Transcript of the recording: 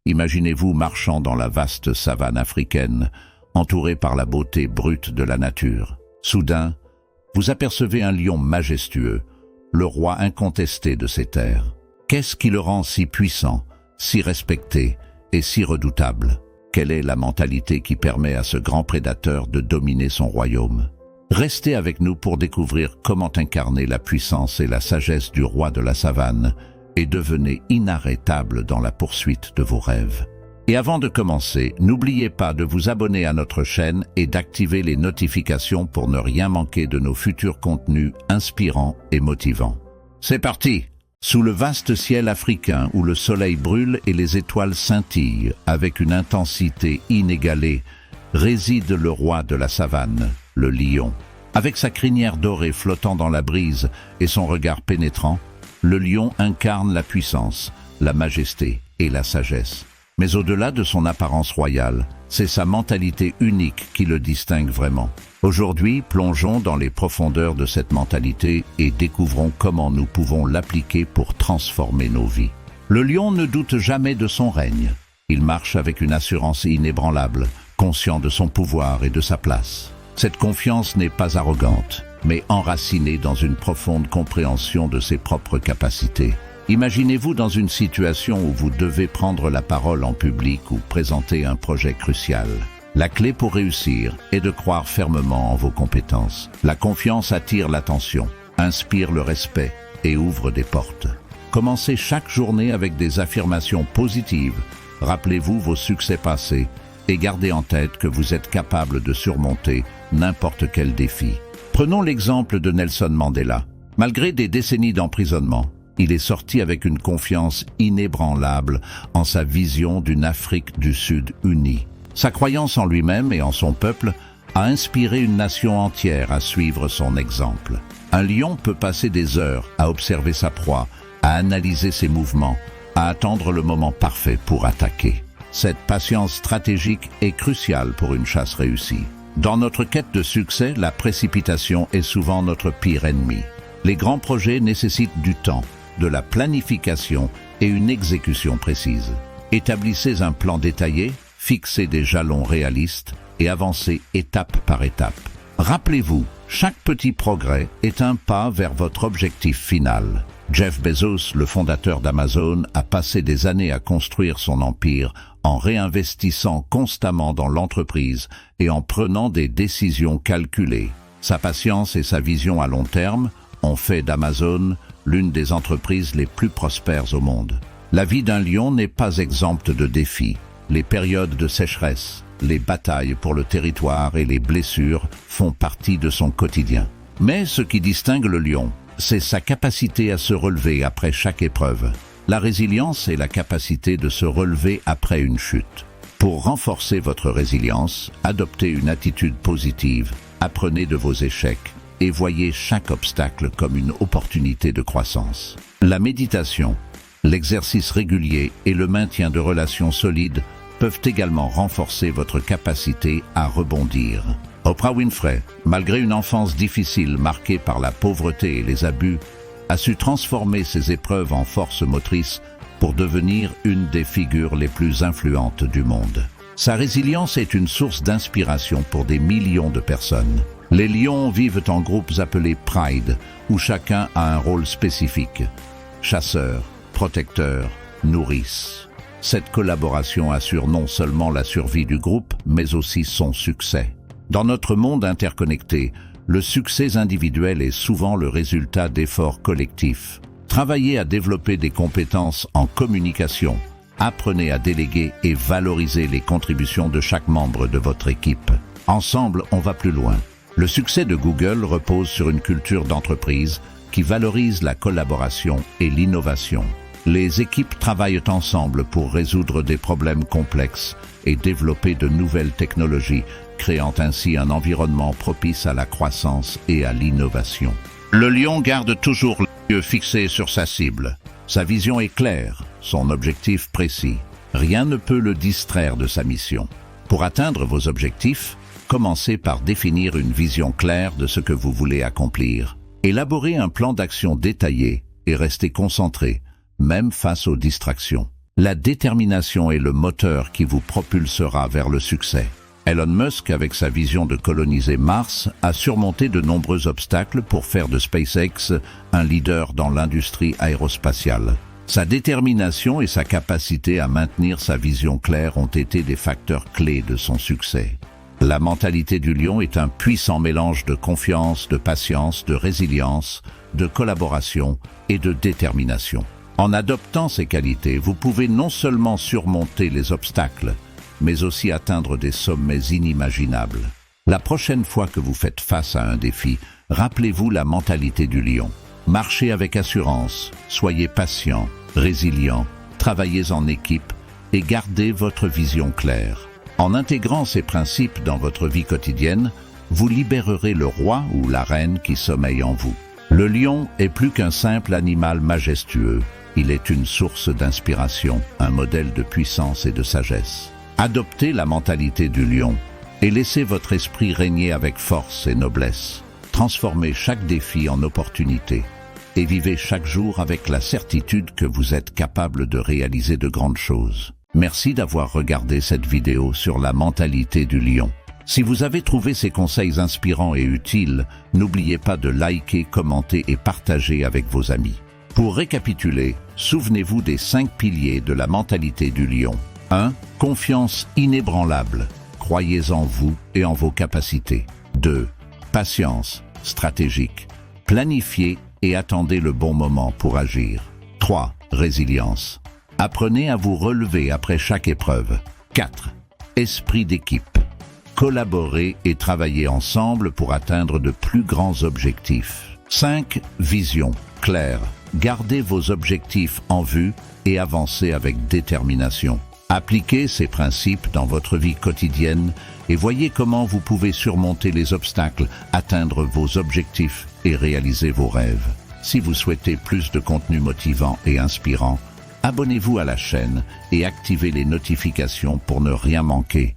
Imaginez-vous marchant dans la vaste savane africaine, entouré par la beauté brute de la nature. Soudain, vous apercevez un lion majestueux, le roi incontesté de ces terres. Qu'est-ce qui le rend si puissant, si respecté et si redoutable? Quelle est la mentalité qui permet à ce grand prédateur de dominer son royaume? Restez avec nous pour découvrir comment incarner la puissance et la sagesse du roi de la savane et devenez inarrêtable dans la poursuite de vos rêves. Et avant de commencer, n'oubliez pas de vous abonner à notre chaîne et d'activer les notifications pour ne rien manquer de nos futurs contenus inspirants et motivants. C'est parti! Sous le vaste ciel africain où le soleil brûle et les étoiles scintillent avec une intensité inégalée, réside le roi de la savane, le lion. Avec sa crinière dorée flottant dans la brise et son regard pénétrant, le lion incarne la puissance, la majesté et la sagesse. Mais au-delà de son apparence royale, c'est sa mentalité unique qui le distingue vraiment. Aujourd'hui, plongeons dans les profondeurs de cette mentalité et découvrons comment nous pouvons l'appliquer pour transformer nos vies. Le lion ne doute jamais de son règne. Il marche avec une assurance inébranlable, conscient de son pouvoir et de sa place. Cette confiance n'est pas arrogante, mais enracinée dans une profonde compréhension de ses propres capacités. Imaginez-vous dans une situation où vous devez prendre la parole en public ou présenter un projet crucial. La clé pour réussir est de croire fermement en vos compétences. La confiance attire l'attention, inspire le respect et ouvre des portes. Commencez chaque journée avec des affirmations positives. Rappelez-vous vos succès passés et gardez en tête que vous êtes capable de surmonter n'importe quel défi. Prenons l'exemple de Nelson Mandela. Malgré des décennies d'emprisonnement, il est sorti avec une confiance inébranlable en sa vision d'une Afrique du Sud unie. Sa croyance en lui-même et en son peuple a inspiré une nation entière à suivre son exemple. Un lion peut passer des heures à observer sa proie, à analyser ses mouvements, à attendre le moment parfait pour attaquer. Cette patience stratégique est cruciale pour une chasse réussie. Dans notre quête de succès, la précipitation est souvent notre pire ennemi. Les grands projets nécessitent du temps, de la planification et une exécution précise. Établissez un plan détaillé, fixez des jalons réalistes et avancez étape par étape. Rappelez-vous, chaque petit progrès est un pas vers votre objectif final. Jeff Bezos, le fondateur d'Amazon, a passé des années à construire son empire en réinvestissant constamment dans l'entreprise et en prenant des décisions calculées. Sa patience et sa vision à long terme ont fait d'Amazon l'une des entreprises les plus prospères au monde. La vie d'un lion n'est pas exempte de défis. Les périodes de sécheresse, les batailles pour le territoire et les blessures font partie de son quotidien. Mais ce qui distingue le lion, c'est sa capacité à se relever après chaque épreuve. La résilience est la capacité de se relever après une chute. Pour renforcer votre résilience, adoptez une attitude positive, apprenez de vos échecs et voyez chaque obstacle comme une opportunité de croissance. La méditation, l'exercice régulier et le maintien de relations solides peuvent également renforcer votre capacité à rebondir. Oprah Winfrey, malgré une enfance difficile marquée par la pauvreté et les abus, a su transformer ses épreuves en force motrice pour devenir une des figures les plus influentes du monde. Sa résilience est une source d'inspiration pour des millions de personnes. Les lions vivent en groupes appelés Pride, où chacun a un rôle spécifique. Chasseur, protecteur, nourrice. Cette collaboration assure non seulement la survie du groupe, mais aussi son succès. Dans notre monde interconnecté, le succès individuel est souvent le résultat d'efforts collectifs. Travaillez à développer des compétences en communication. Apprenez à déléguer et valoriser les contributions de chaque membre de votre équipe. Ensemble, on va plus loin. Le succès de Google repose sur une culture d'entreprise qui valorise la collaboration et l'innovation. Les équipes travaillent ensemble pour résoudre des problèmes complexes et développer de nouvelles technologies, créant ainsi un environnement propice à la croissance et à l'innovation. Le lion garde toujours les yeux fixés sur sa cible. Sa vision est claire, son objectif précis. Rien ne peut le distraire de sa mission. Pour atteindre vos objectifs, commencez par définir une vision claire de ce que vous voulez accomplir. Élaborez un plan d'action détaillé et restez concentré, même face aux distractions. La détermination est le moteur qui vous propulsera vers le succès. Elon Musk, avec sa vision de coloniser Mars, a surmonté de nombreux obstacles pour faire de SpaceX un leader dans l'industrie aérospatiale. Sa détermination et sa capacité à maintenir sa vision claire ont été des facteurs clés de son succès. La mentalité du lion est un puissant mélange de confiance, de patience, de résilience, de collaboration et de détermination. En adoptant ces qualités, vous pouvez non seulement surmonter les obstacles, mais aussi atteindre des sommets inimaginables. La prochaine fois que vous faites face à un défi, rappelez-vous la mentalité du lion. Marchez avec assurance, soyez patient, résilient, travaillez en équipe et gardez votre vision claire. En intégrant ces principes dans votre vie quotidienne, vous libérerez le roi ou la reine qui sommeille en vous. Le lion est plus qu'un simple animal majestueux. Il est une source d'inspiration, un modèle de puissance et de sagesse. Adoptez la mentalité du lion et laissez votre esprit régner avec force et noblesse. Transformez chaque défi en opportunité et vivez chaque jour avec la certitude que vous êtes capable de réaliser de grandes choses. Merci d'avoir regardé cette vidéo sur la mentalité du lion. Si vous avez trouvé ces conseils inspirants et utiles, n'oubliez pas de liker, commenter et partager avec vos amis. Pour récapituler, souvenez-vous des 5 piliers de la mentalité du lion. 1. Confiance inébranlable. Croyez en vous et en vos capacités. 2. Patience stratégique. Planifiez et attendez le bon moment pour agir. 3. Résilience. Apprenez à vous relever après chaque épreuve. 4. Esprit d'équipe. Collaborez et travaillez ensemble pour atteindre de plus grands objectifs. 5. Vision claire. Gardez vos objectifs en vue et avancez avec détermination. Appliquez ces principes dans votre vie quotidienne et voyez comment vous pouvez surmonter les obstacles, atteindre vos objectifs et réaliser vos rêves. Si vous souhaitez plus de contenu motivant et inspirant, abonnez-vous à la chaîne et activez les notifications pour ne rien manquer.